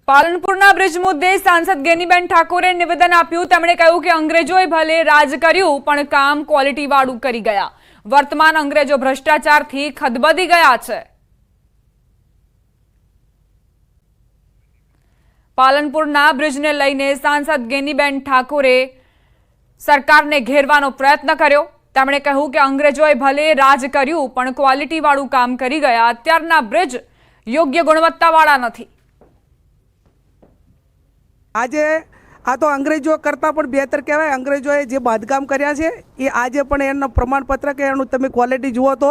પાલનપુરના bridge મુદ્દે સાંસદ ગેનીબેન ઠાકોરે નિવેદન આપ્યું। તેમણે કહ્યું કે અંગ્રેજોએ ભલે રાજ કર્યું પણ કામ ક્વોલિટીવાળું કરી ગયા। વર્તમાન અંગ્રેજો ભ્રષ્ટાચારથી ખદબદી ગયા છે। પાલનપુરના બ્રિજને લઈને સાંસદ ગેનીબેન ઠાકોરે સરકારને ઘેરવાનો પ્રયત્ન કર્યો। તેમણે કહ્યું કે અંગ્રેજોએ ભલે રાજ કર્યું પણ ક્વોલિટીવાળું કામ કરી ગયા। અત્યારના બ્રિજ યોગ્ય ગુણવત્તાવાળા નથી। આજે આ તો અંગ્રેજો કરતાં પણ બહેતર કહેવાય। અંગ્રેજોએ જે બાંધકામ કર્યા છે એ આજે પણ એનું પ્રમાણપત્ર કે એનું તમે ક્વોલિટી જુઓ તો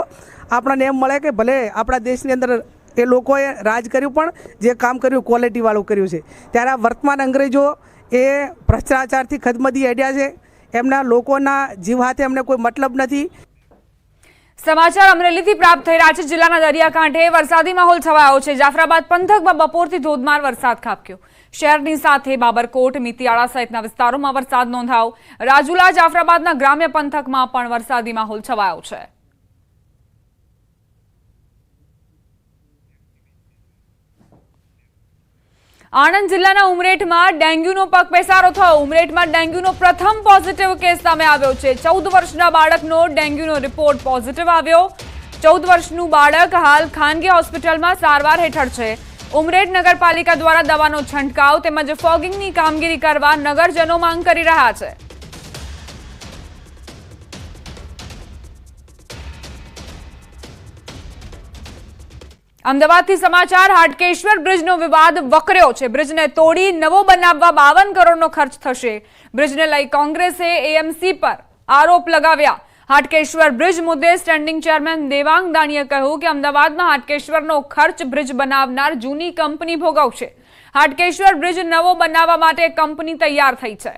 આપણને એમ મળે કે ભલે આપણા દેશની અંદર એ લોકોએ રાજ કર્યું પણ જે કામ કર્યું ક્વોલિટીવાળું કર્યું છે। ત્યારે આ વર્તમાન અંગ્રેજો એ ભ્રષ્ટાચારથી ખદમદી હેડ્યા છે। એમના લોકોના જીવ હાથે એમને કોઈ મતલબ નથી। समाचार अमरेली प्राप्त थई रह्या छे। जिल्लाना दरियाकांठे वरसादी माहोल छवायो छे। जाफराबाद पंथकमां बपोरथी धोधमार वरसाद खाबक्यो। शहरनी साथे बाबरकोट, मीतियाळा सहितना विस्तारोमां वरसाद नोंधायो। રાજુલા જાફરાબાદના ગ્રામ્ય પંથકમાં પણ વરસાદી માહોલ છવાયો છે। આણંદ જિલ્લાના ઉમરેઠમાં ડેન્ગ્યુનો પગપેસારો થયો। ઉમરેઠમાં ડેન્ગ્યુનો પ્રથમ પોઝિટિવ કેસ સામે આવ્યો છે। 14 વર્ષના બાળકનો ડેન્ગ્યુનો રિપોર્ટ પોઝિટિવ આવ્યો। 14 વર્ષનું બાળક હાલ ખાનગી હોસ્પિટલમાં સારવાર હેઠળ છે। ઉમરેઠ નગરપાલિકા દ્વારા દવાનો છંટકાવ તેમજ ફોગિંગની કામગીરી કરવા નગરજનો માંગ કરી રહ્યા છે। અમદાવાદથી સમાચાર। હાટકેશ્વર બ્રિજનો વિવાદ વકર્યો છે। બ્રિજને તોડી નવો બનાવવા 52 કરોડનો ખર્ચ થશે। બ્રિજને લઈ કોંગ્રેસે એએમસી પર આરોપ લગાવ્યા। હાટકેશ્વર બ્રિજ મુદ્દે સ્ટેન્ડિંગ ચેરમેન દેવાંગ દાણીએ કહ્યું કે અમદાવાદમાં હાટકેશ્વરનો ખર્ચ બ્રિજ બનાવનાર જૂની કંપની ભોગવશે। હાટકેશ્વર બ્રિજ નવો બનાવવા માટે કંપની તૈયાર થઈ છે।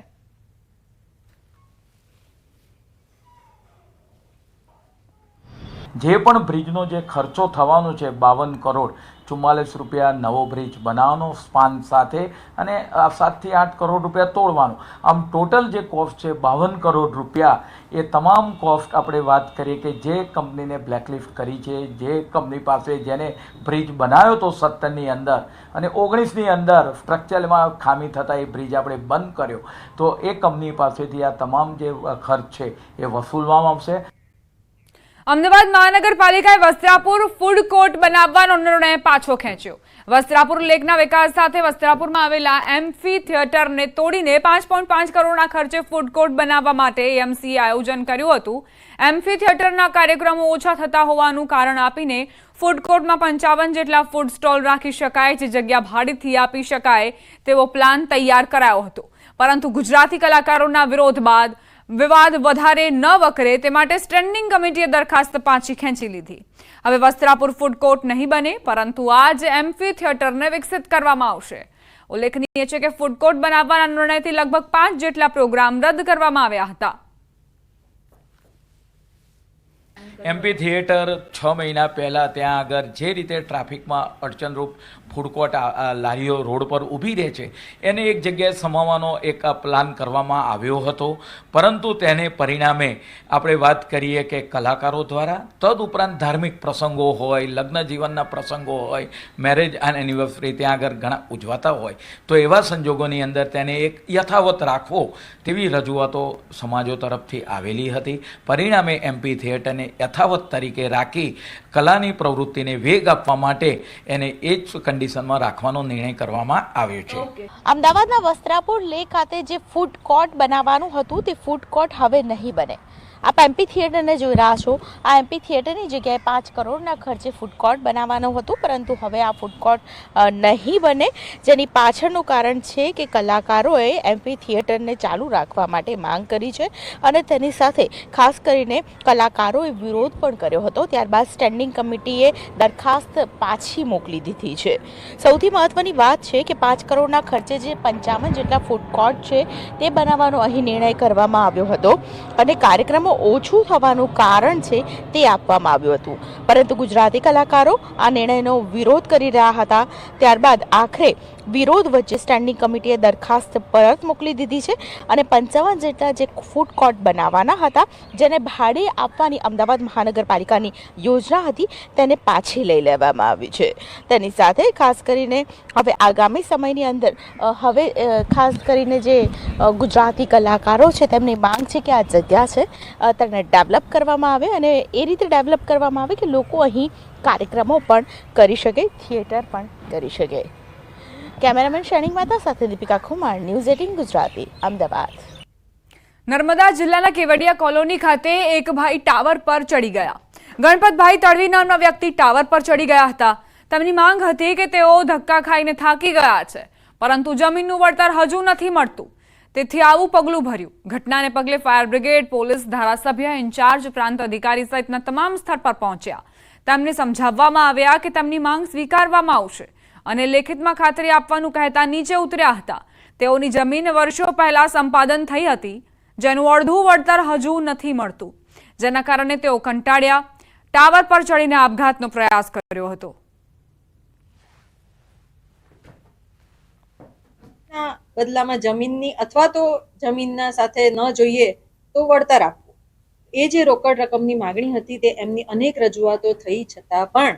જે પણ બ્રિજનો જે ખર્ચો થવાનો છે 52 કરોડ 44 રૂપિયા નવો બ્રિજ બનાવવાનો સ્પાન સાથે અને 7 થી 8 કરોડ રૂપિયા તોડવાનો, આમ ટોટલ જે કોસ્ટ છે 52 કરોડ રૂપિયા। એ તમામ કોસ્ટ આપણે વાત કરીએ કે જે કંપનીને બ્લેકલિસ્ટ કરી છે, જે કંપની પાસે જેને બ્રિજ બનાવ્યો હતો 17ની અંદર અને 19ની અંદર સ્ટ્રક્ચરમાં ખામી થતાં એ બ્રિજ આપણે બંધ કર્યો, તો એ કંપની પાસેથી આ તમામ જે ખર્ચ છે એ વસૂલવામાં આવશે। અમદાવાદ મહાનગરપાલિકાએ વસ્ત્રાપુર ફૂડ કોર્ટ બનાવવાનો નિર્ણય પાછો ખેંચ્યો। વસ્ત્રાપુર લેકના વિકાસ સાથે વસ્ત્રાપુરમાં આવેલા એમ્ફી થિયેટરને તોડીને 5.5 કરોડના ખર્ચે ફૂડ કોર્ટ બનાવવા માટે એએમસીએ આયોજન કર્યું હતું। એમ્ફી થિયેટરના કાર્યક્રમો ઓછા થતા હોવાનું કારણ આપીને ફૂડ કોર્ટમાં 55 જેટલા ફૂડ સ્ટોલ રાખી શકાય, જે જગ્યા ભાડેથી આપી શકાય તેવો પ્લાન તૈયાર કરાયો હતો, પરંતુ ગુજરાતી કલાકારોના વિરોધ બાદ વિવાદ વધારે ન વકરે તે માટે સ્ટેન્ડિંગ કમિટીએ દરખાસ્ત પાછી ખેંચી લીધી। હવે વસ્ત્રાપુર ફૂડ કોર્ટ નહીં બને, પરંતુ આ જ એમ્ફી થિયેટરને વિકસિત કરવામાં આવશે। ઉલ્લેખનીય છે કે ફૂડ કોર્ટ બનાવવાના નિર્ણયથી લગભગ 5 જેટલા પ્રોગ્રામ રદ કરવામાં આવ્યા હતા। એમ્ફી થિયેટર 6 મહિના પહેલાં ત્યાં આગળ જે રીતે ટ્રાફિકમાં અડચણરૂપ ફૂડ કોર્ટ લારીઓ રોડ પર ઊભી રહે છે એને એક જગ્યાએ સમાવવાનો એક પ્લાન કરવામાં આવ્યો હતો, પરંતુ તેને પરિણામે આપણે વાત કરીએ કે કલાકારો દ્વારા તદુપરાંત ધાર્મિક પ્રસંગો હોય, લગ્ન જીવનના પ્રસંગો હોય, મેરેજ અને એનિવર્સરી ત્યાં આગળ ઘણા ઉજવાતા હોય, તો એવા સંજોગોની અંદર તેને એક યથાવત રાખવો તેવી રજૂઆતો સમાજો તરફથી આવેલી હતી। પરિણામે એમ્ફી થિયેટરને યથાવત તરીકે રાખી કલાની પ્રવૃત્તિને વેગ આપવા માટે એને એ જ કન્ડિશનમાં રાખવાનો નિર્ણય કરવામાં આવ્યો છે। અમદાવાદના વસ્ત્રાપુર લેક ખાતે જે ફૂડ કોર્ટ બનાવવાનું હતું તે ફૂડ કોર્ટ હવે નહીં બને। આપ એમ્ફી થિયેટરને જોઈ રહ્યા છો। આ એમ્ફી થિયેટરની જગ્યાએ 5 કરોડના ખર્ચે ફૂડ કોર્ટ બનાવવાનું હતું, પરંતુ હવે આ ફૂડ કોર્ટ નહીં બને, જેની પાછળનું કારણ છે કે કલાકારોએ એમ્ફી થિયેટરને ચાલુ રાખવા માટે માંગ કરી છે અને તેની સાથે ખાસ કરીને કલાકારોએ વિરોધ પણ કર્યો હતો। ત્યારબાદ સ્ટેન્ડિંગ કમિટીએ દરખાસ્ત પાછી મોકલી દીધી છે। સૌથી મહત્વની વાત છે કે 5 કરોડના ખર્ચે જે 55 જેટલા ફૂડ કોર્ટ છે તે બનાવવાનો અહીં નિર્ણય કરવામાં આવ્યો હતો અને કાર્યક્રમો ઓછું થવાનું કારણ છે તે આપવામાં આવ્યું હતું, પરંતુ ગુજરાતી કલાકારો આ નિર્ણયનો વિરોધ કરી રહ્યા હતા। ત્યારબાદ આખરે વિરોધ વચ્ચે સ્ટેન્ડિંગ કમિટીએ દરખાસ્ત પરત મોકલી દીધી છે અને 55 જેટલા જે ફૂડ કોર્ટ બનાવવાના હતા, જેને ભાડે આપવાની અમદાવાદ મહાનગરપાલિકાની યોજના હતી, તેને પાછી લઈ લેવામાં આવી છે. તેની સાથે ખાસ કરીને હવે આગામી સમયની અંદર હવે ખાસ કરીને જે ગુજરાતી કલાકારો છે તેમની માંગ છે કે આ જગ્યા છે તેને ડેવલપ કરવામાં આવે અને એ રીતે ડેવલપ કરવામાં આવે કે લોકો અહીં કાર્યક્રમો પણ કરી શકે, થિયેટર પણ કરી શકે. કેમેરામેન શેનિંગ માતા સાથે દીપિકા કુમાર, ન્યૂઝ 18 ગુજરાતી, અમદાવાદ. નર્મદા જિલ્લાના કેવડિયા કોલોની ખાતે એક ભાઈ ટાવર પર ચડી ગયા. ગણપતભાઈ તડવી નામના વ્યક્તિ ટાવર પર ચડી ગયા હતા. તેમની માંગ હતી કે તેઓ ધક્કા ખાઈને થાકી ગયા છે, પરંતુ જમીનનું વળતર હજુ નથી મળતું. તેથી આવું પગલું ભર્યું. ઘટનાને પગલે ફાયર બ્રિગેડ, પોલીસ, ધારાસભ્ય, ઇન્ચાર્જ પ્રાંત અધિકારી સહિતના તમામ સ્થળ પર પહોંચ્યા. તેમને સમજાવવામાં આવ્યા કે તેમની માંગ સ્વીકારવામાં આવશે અને લેખિતમાં ખાતરી આપવાનું કહેતા નીચે ઉતર્યા હતા. તેઓની જમીન વર્ષો પહેલા સંપાદન થઈ હતી, જેનું અડધું વળતર હજુ નથી મળતું, જેના કારણે તેઓ કંટાળ્યા ટાવર પર ચડીને આપઘાતનો પ્રયાસ કર્યો હતો. બદલામાં જમીનની અથવા તો જમીનના સાથે ન જોઈએ તો વળતર આપવું, એ જે રોકડ રકમની માગણી હતી તે એમની અનેક રજૂઆતો થઈ છતાં પણ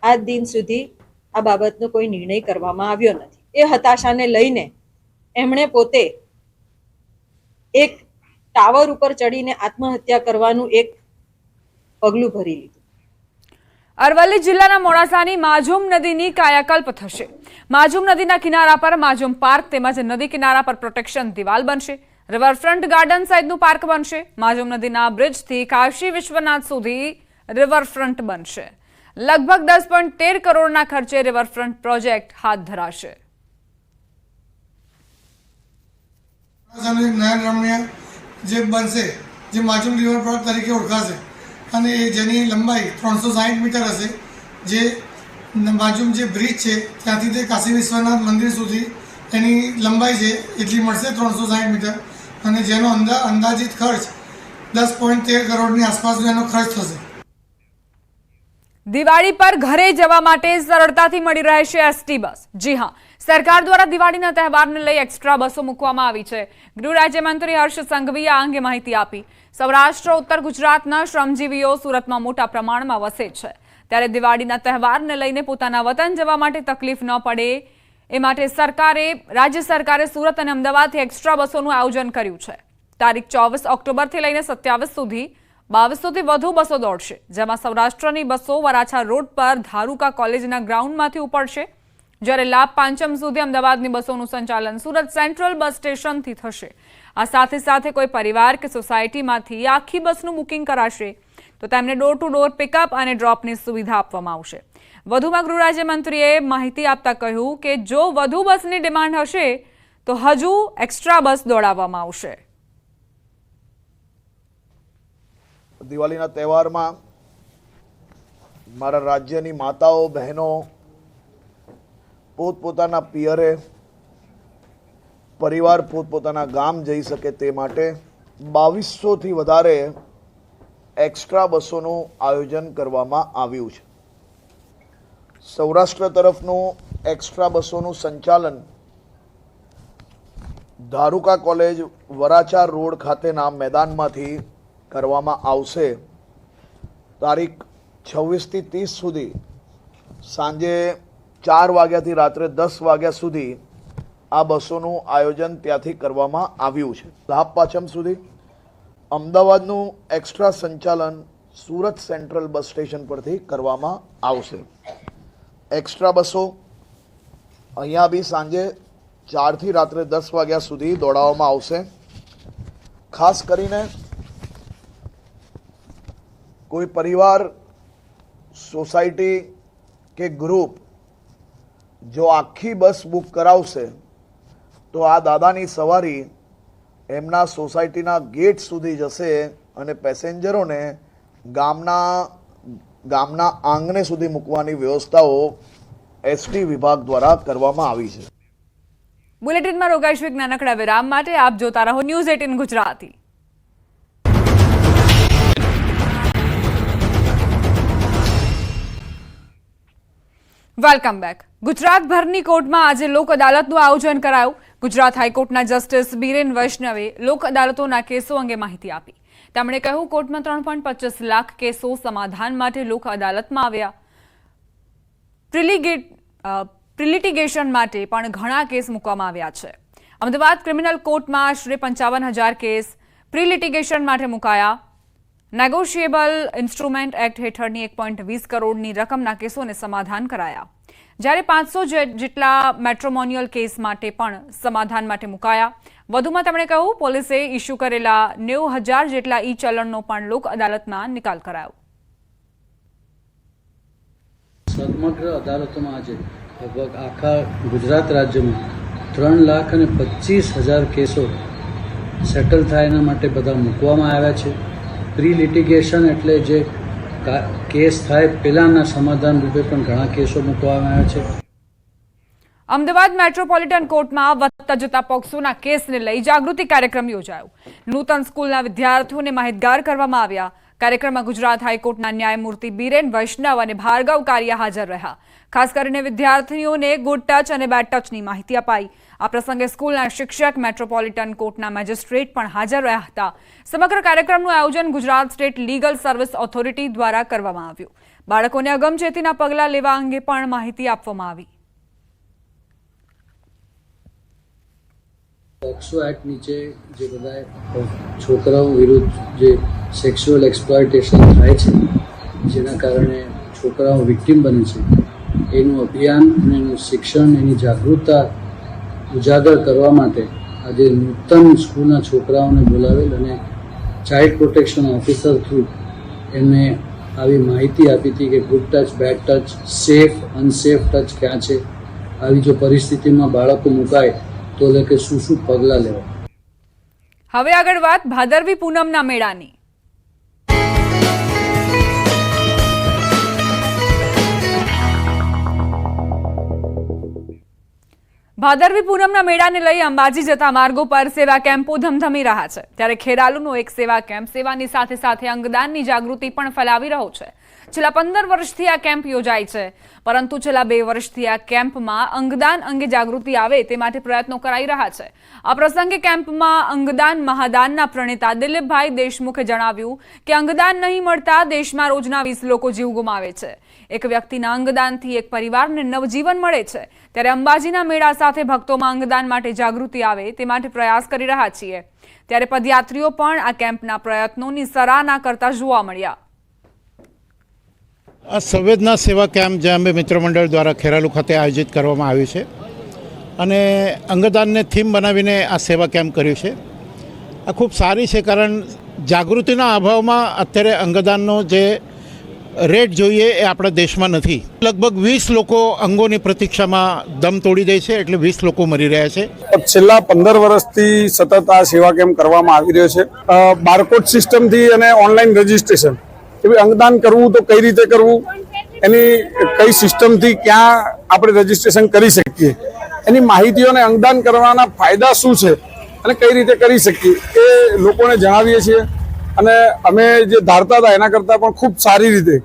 આજ દિન સુધી આ બાબતનો કોઈ નિર્ણય કરવામાં આવ્યો નથી. એ હતાશાને લઈને એમણે પોતે એક ટાવર ઉપર ચડીને આત્મહત્યા કરવાનું એક પગલું ભરી લીધું. અરવલ્લી જિલ્લાના મોડાસાની માજુમ નદીની કાયાકલ્પ થશે. માજુમ નદીના કિનારા પર માજુમ પાર્ક તેમજ નદી કિનારા પર પ્રોટેક્શન દિવાલ બનશે. રિવરફ્રન્ટ ગાર્ડન સાઇડનું પાર્ક બનશે. માજુમ નદીના બ્રિજથી કાશી વિશ્વનાથ સુધી રિવરફ્રન્ટ બનશે. લગભગ 10.13 કરોડના ખર્ચે રિવરફ્રન્ટ પ્રોજેક્ટ હાથ ધરાશે. નયનરમ્ય જે બનશે, જે માજુમ રિવરફ્રન્ટ તરીકે ઓળખાશે અને જેની લંબાઈ 360 મીટર હશે. જે માજુમ જે બ્રિજ છે ત્યાંથી તે કાશી વિશ્વનાથ મંદિર સુધી એની લંબાઈ છે એટલી મળશે, 360 મીટર, અને જેનો અંદાજિત ખર્ચ 10.13 કરોડની આસપાસનો એનો ખર્ચ થશે. દિવાળી પર ઘરે જવા માટે સરળતાથી મળી રહેશે એસટી બસ. જી હા, સરકાર દ્વારા દિવાળીના તહેવારને લઈ એક્સ્ટ્રા બસો મૂકવામાં આવી છે. ગૃહ રાજ્યમંત્રી હર્ષ સંઘવીએ આ અંગે માહિતી આપી. સૌરાષ્ટ્ર, ઉત્તર ગુજરાતના શ્રમજીવીઓ સુરતમાં મોટા પ્રમાણમાં વસે છે, ત્યારે દિવાળીના તહેવારને લઈને પોતાના વતન જવા માટે તકલીફ ન પડે એ માટે રાજ્ય સરકારે સુરત અને અમદાવાદથી એક્સ્ટ્રા બસોનું આયોજન કર્યું છે. તારીખ 24 ઓક્ટોબરથી લઈને 27 સુધી 2200થી વધુ બસો દોડશે, જેમાં સૌરાષ્ટ્રની બસો વરાછા રોડ પર ધારુકા કોલેજના ગ્રાઉન્ડમાંથી ઉપડશે, જ્યારે લાભ પાંચમ સુધી અમદાવાદની બસોનું સંચાલન સુરત સેન્ટ્રલ બસ સ્ટેશનથી થશે. આ સાથે કોઈ પરિવાર કે સોસાયટીમાંથી આખી બસનું બુકિંગ કરાશે તો તેમને ડોર ટુ ડોર પિકઅપ અને ડ્રોપની સુવિધા આપવામાં આવશે. વધુમાં ગૃહ રાજ્યમંત્રીએ માહિતી આપતા કહ્યું કે જો વધુ બસની ડિમાન્ડ હશે તો હજુ એક્સ્ટ્રા બસ દોડાવવામાં આવશે. દિવાળીના તહેવારમાં મારા રાજ્યની માતાઓ બહેનો પોતપોતાના પિયરે, પરિવાર પોતપોતાના ગામ જઈ શકે તે માટે 2200થી વધારે એક્સ્ટ્રા બસોનું આયોજન કરવામાં આવ્યું છે. સૌરાષ્ટ્ર તરફનું એક્સ્ટ્રા બસોનું સંચાલન ધારુકા કોલેજ વરાછા રોડ ખાતેના મેદાનમાંથી કરવામાં આવશે. તારીખ 26થી 30 સુધી સાંજે 4 વાગ્યાથી રાત્રે 10 વાગ્યા સુધી આ બસોનું આયોજન ત્યાંથી કરવામાં આવ્યું છે. લાભ પાંચમ સુધી અમદાવાદનું એક્સ્ટ્રા સંચાલન સુરત સેન્ટ્રલ બસ સ્ટેશન પરથી કરવામાં આવશે. એક્સ્ટ્રા બસો અહીંયા બી સાંજે 4થી રાત્રે 10 વાગ્યા સુધી દોડાવવામાં આવશે. ખાસ કરીને કોઈ પરિવાર, સોસાયટી કે ગ્રુપ જો આખી બસ બુક કરાવશે તો આ દાદાની સવારી એમના સોસાયટીના ગેટ સુધી જશે અને પેસેન્જરોને ગામના આંગણે સુધી મૂકવાની વ્યવસ્થાઓ એસટી વિભાગ દ્વારા કરવામાં આવી છે. બુલેટિનમાં રોકાઈશું એક નાનકડા વિરામ માટે. આપ જોતા રહો ન્યૂઝ 18 ગુજરાતી. Welcome back. ગુજરાતભરની કોર્ટમાં આજે લોક અદાલતનું આયોજન કરાયું. ગુજરાત હાઈકોર્ટના જસ્ટિસ બીરેન વૈષ્ણવે લોક અદાલતોના કેસો અંગે માહિતી આપી. તેમણે કહ્યું, કોર્ટમાં 3.25 લાખ કેસો સમાધાન માટે લોક અદાલતમાં આવ્યા. પ્રિલિટિગેશન માટે પણ ઘણા કેસ મૂકવામાં આવ્યા છે. અમદાવાદ ક્રિમિનલ કોર્ટમાં આશરે 55,000 કેસ પ્રિલિટિગેશન માટે મુકાયા. નેગોશિયેબલ ઇન્સ્ટ્રુમેન્ટ એક્ટ હેઠળની 1.20 કરોડની રકમના કેસોને સમાધાન કરાયા, જ્યારે 500 જેટલા મેટ્રોમોનિયલ કેસ માટે પણ સમાધાન માટે મુકાયા. વધુમાં તેમણે કહ્યું, પોલીસે ઇસ્યુ કરેલા 90,000 જેટલા ઈ ચલણનો પણ લોક અદાલતમાં નિકાલ કરાયો. સમગ્ર અદાલતોમાં આજે લગભગ આખા ગુજરાત રાજ્યમાં 3,25,000 કેસો સેટલ થાય એના માટે બધા મૂકવામાં આવ્યા છે. પ્રી લિટિગેશન એટલે જે કેસ થાય પહેલાંના સમાધાન રૂપે પણ ઘણા કેસો મૂકવામાં આવ્યા છે. અમદાવાદ મેટ્રોપોલિટન કોર્ટમાં વધતા જતા પોક્સોના કેસને લઈ જાગૃતિ કાર્યક્રમ યોજાયો. નૂતન સ્કૂલના વિદ્યાર્થીઓને માહિતગાર કરવામાં આવ્યા. કાર્યક્રમમાં ગુજરાત હાઈકોર્ટના ન્યાયમૂર્તિ બીરેન વૈષ્ણવ અને ભાર્ગવ કારિયા હાજર રહ્યા. ખાસ કરીને વિદ્યાર્થીઓને ગુડ ટચ અને બેડ ટચની માહિતી અપાઈ. આ પ્રસંગે સ્કૂલના શિક્ષક, મેટ્રોપોલિટન કોર્ટના મેજિસ્ટ્રેટ પણ હાજર રહ્યા હતા. સમગ્ર કાર્યક્રમનું આયોજન Gujarat state legal service authority દ્વારા કરવામાં આવ્યું. બાળકોને અગમચેતીના પગલાં લેવા અંગે પણ માહિતી આપવામાં આવી. પોક્સો એક્ટ નીચે જે બધા છોકરાઓ વિરુદ્ધ જે સેક્સ્યુઅલ એક્સપ્લોઇટેશન થાય છે, જેના કારણે છોકરાઓ વિક્ટિમ બને છે, એનું અભિયાન અને એનું શિક્ષણ, એની જાગૃતતા ઉજાગર કરવા માટે આજે નૂતન સ્કૂલના છોકરાઓને બોલાવેલ અને ચાઇલ્ડ પ્રોટેક્શન ઓફિસર થ્રુ એમને આવી માહિતી આપી હતી કે good touch, bed touch, safe, unsafe touch ક્યાં છે, આવી જો પરિસ્થિતિમાં બાળકો મુકાય તો કે શું શું પગલાં લેવા. હવે આગળ વાત ભાદરવી પૂનમના મેળાની. ભાદરવી પૂનમના મેળાને લઈ અંબાજી જતા માર્ગો પર સેવા કેમ્પો ધમધમી રહ્યા છે, ત્યારે ખેરાલુનો એક સેવા કેમ્પ સેવાની સાથે સાથે અંગદાનની જાગૃતિ પણ ફેલાવી રહ્યો છે. છેલ્લા 15 વર્ષથી આ કેમ્પ યોજાય છે, પરંતુ છેલ્લા 2 વર્ષથી આ કેમ્પમાં અંગદાન અંગે જાગૃતિ આવે તે માટે પ્રયત્નો કરાઈ રહ્યા છે. આ પ્રસંગે કેમ્પમાં અંગદાન મહાદાનના પ્રણેતા દિલીપભાઈ દેશમુખે જણાવ્યું કે અંગદાન નહીં મળતા દેશમાં રોજના 20 લોકો જીવ ગુમાવે છે. એક વ્યક્તિના અંગદાનથી એક પરિવારને નવજીવન મળે છે, ત્યારે અંબાજીના મેળા સાથે ભક્તોમાં અંગદાન માટે જાગૃતિ આવે તે માટે પ્રયાસ કરી રહ્યા છીએ. ત્યારે પદયાત્રીઓ પણ આ કેમ્પના પ્રયત્નોની સરાહના કરતા જોવા મળ્યા. આ સંવેદના સેવા કેમ્પ જે અંબે મિત્ર મંડળ દ્વારા ખેરાલુ ખાતે આયોજિત કરવામાં આવ્યું છે અને અંગદાનને થીમ બનાવીને આ સેવા કેમ્પ કર્યું છે. આ ખૂબ સારી છે, કારણ જાગૃતિના અભાવમાં અત્યારે અંગદાનનો જે રેટ જોઈએ એ આપણા દેશમાં નથી. લગભગ 20 લોકો અંગોની પ્રતીક્ષામાં દમ તોડી દે છે, એટલે 20 લોકો મરી રહ્યા છે. છેલ્લા 15 વર્ષથી સતત આ સેવા કેમ્પ કરવામાં આવી રહ્યો છે. બારકોડ સિસ્ટમથી અને ઓનલાઈન રજીસ્ટ્રેશન, કે અંગદાન કરવું તો કઈ રીતે કરવું, એની કઈ સિસ્ટમથી ક્યાં આપણે રજીસ્ટ્રેશન કરી શકીએ, એની માહિતીઓ અને અંગદાન કરવાના ફાયદા શું છે અને કઈ રીતે કરી શકીએ એ લોકોને જણાવીએ છીએ. અને અમે જે ધારતા હતા એના કરતાં પણ ખૂબ સારી રીતે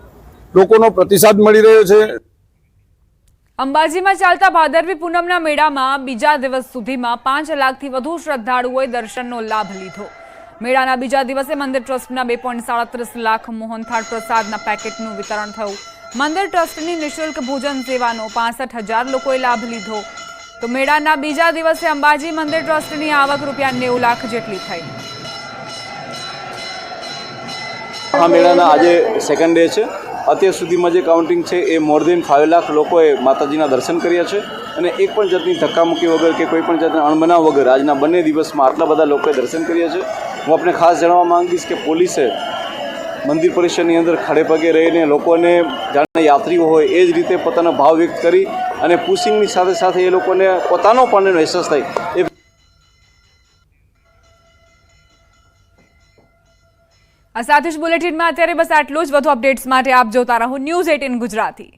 લોકોનો પ્રતિસાદ મળી રહ્યો છે. અંબાજીમાં ચાલતા ભાદરવી પૂનમના મેળામાં બીજા દિવસ સુધીમાં 5 લાખથી વધુ શ્રદ્ધાળુઓએ દર્શનનો લાભ લીધો. મેળાના બીજા દિવસે મંદિર ટ્રસ્ટના 2.37 લાખ મોહનથાળ પ્રસાદના પેકેટનું વિતરણ થયું. મંદિર ટ્રસ્ટની નિઃશુલ્ક ભોજન સેવાનો 65,000 લોકોએ લાભ લીધો. તો મેળાના બીજા દિવસે અંબાજી મંદિર ટ્રસ્ટની આવક ₹90 લાખ જેટલી થઈ. આ મેળાના આજે સેકન્ડ ડે છે. અત્યાર સુધીમાં જે કાઉન્ટિંગ છે એ મોર દેન 5 લાખ લોકોએ માતાજીના દર્શન કર્યા છે અને એક પણ જાતની ધક્કામુક્કી વગર કે કોઈ પણ જાતના અણબનાવ વગર આજના બંને દિવસમાં આટલા બધા લોકોએ દર્શન કર્યા છે. હું આપણે ખાસ જણાવવા માંગીશ કે પોલીસે મંદિર પરિસરની અંદર ખડે પગે રહીને લોકોને જાણે યાત્રીઓ હોય એ જ રીતે પોતાનો ભાવ વ્યક્ત કરી અને પુશિંગની સાથે સાથે એ લોકોને પોતાનો પણ અહેસાસ થાય એ. આ સાથે જ બુલેટિનમાં અત્યારે બસ આટલું જ. વધુ અપડેટ્સ માટે આપ જોતા રહો News 18 ગુજરાતી.